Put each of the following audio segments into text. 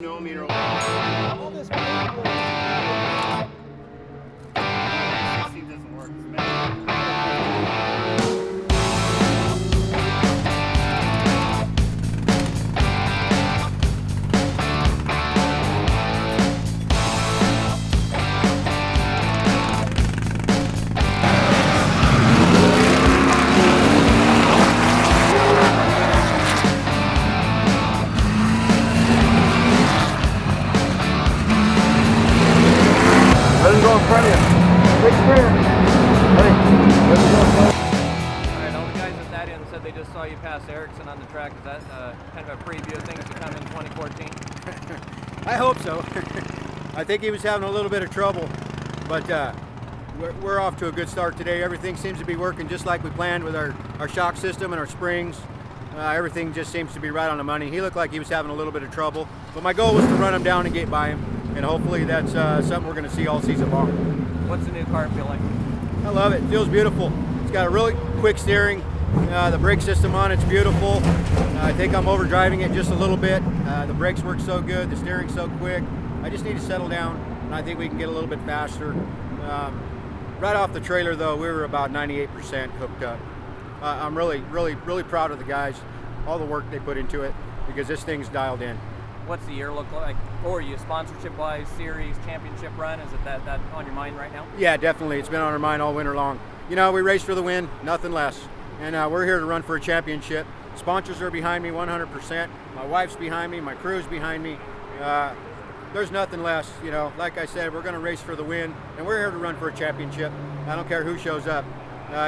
No meter. All this paperwork. 16 doesn't work. It's bad. Let him go in front of you. Big sprint. Hey, let him go in front. Alright, all the guys at that end said they just saw you pass Erickson on the track. Is that kind of a preview of things to come in 2014? I hope so. I think he was having a little bit of trouble, but we're off to a good start today. Everything seems to be working just like we planned with our shock system and our springs. Everything just seems to be right on the money. He looked like he was having a little bit of trouble, but my goal was to run him down and get by him, and hopefully that's something we're going to see all season long. What's the new car feel like? I love it. It feels beautiful. It's got a really quick steering. The brake system on it's beautiful. I think I'm overdriving it just a little bit. The brakes work so good. The steering's so quick. I just need to settle down, and I think we can get a little bit faster. Right off the trailer, though, we were about 98% hooked up. I'm really proud of the guys, all the work they put into it, because this thing's dialed in. What's the year look like for you, sponsorship-wise, series, championship run? Is it that on your mind right now? Yeah, definitely. It's been on our mind all winter long. You know, we race for the win, nothing less. And we're here to run for a championship. Sponsors are behind me 100%. My wife's behind me. My crew's behind me. There's nothing less. You know, like I said, we're going to race for the win, and we're here to run for a championship. I don't care who shows up.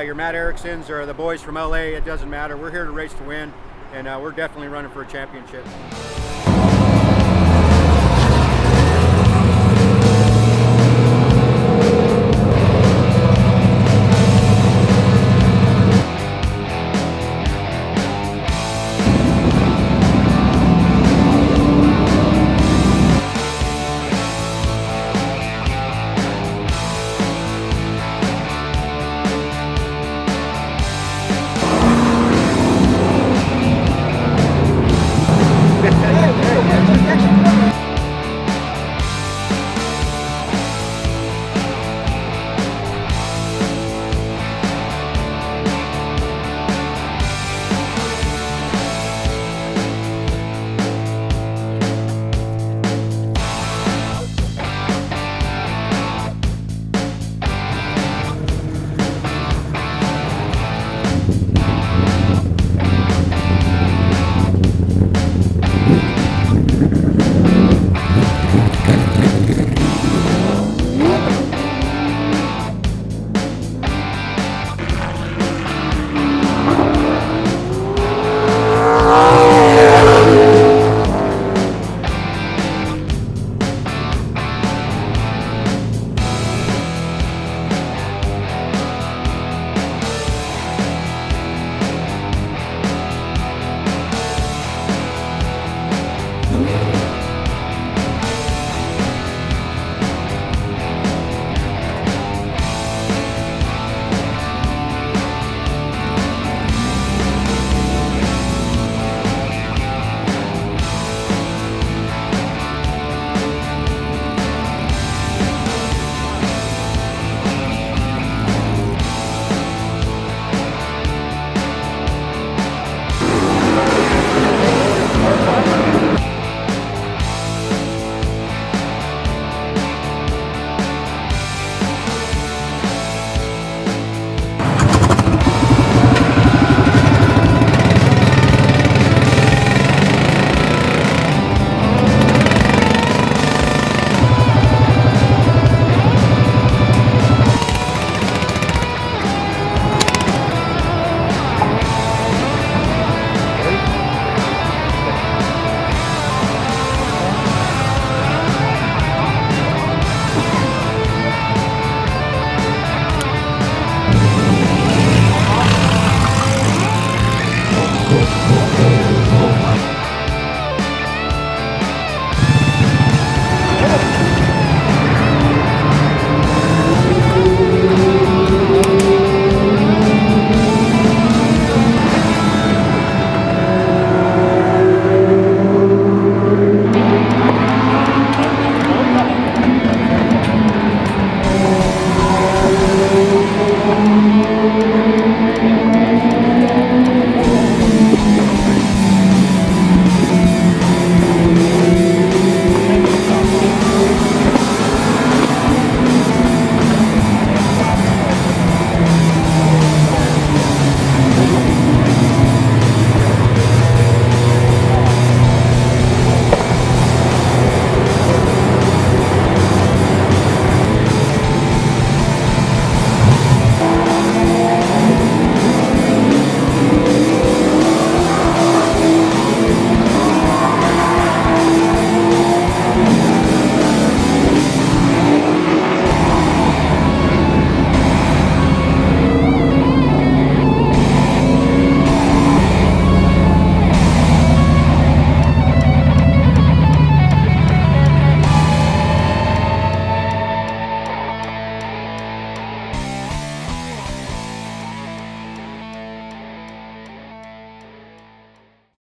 Your Matt Ericksons or the boys from LA, it doesn't matter. We're here to race to win, and we're definitely running for a championship.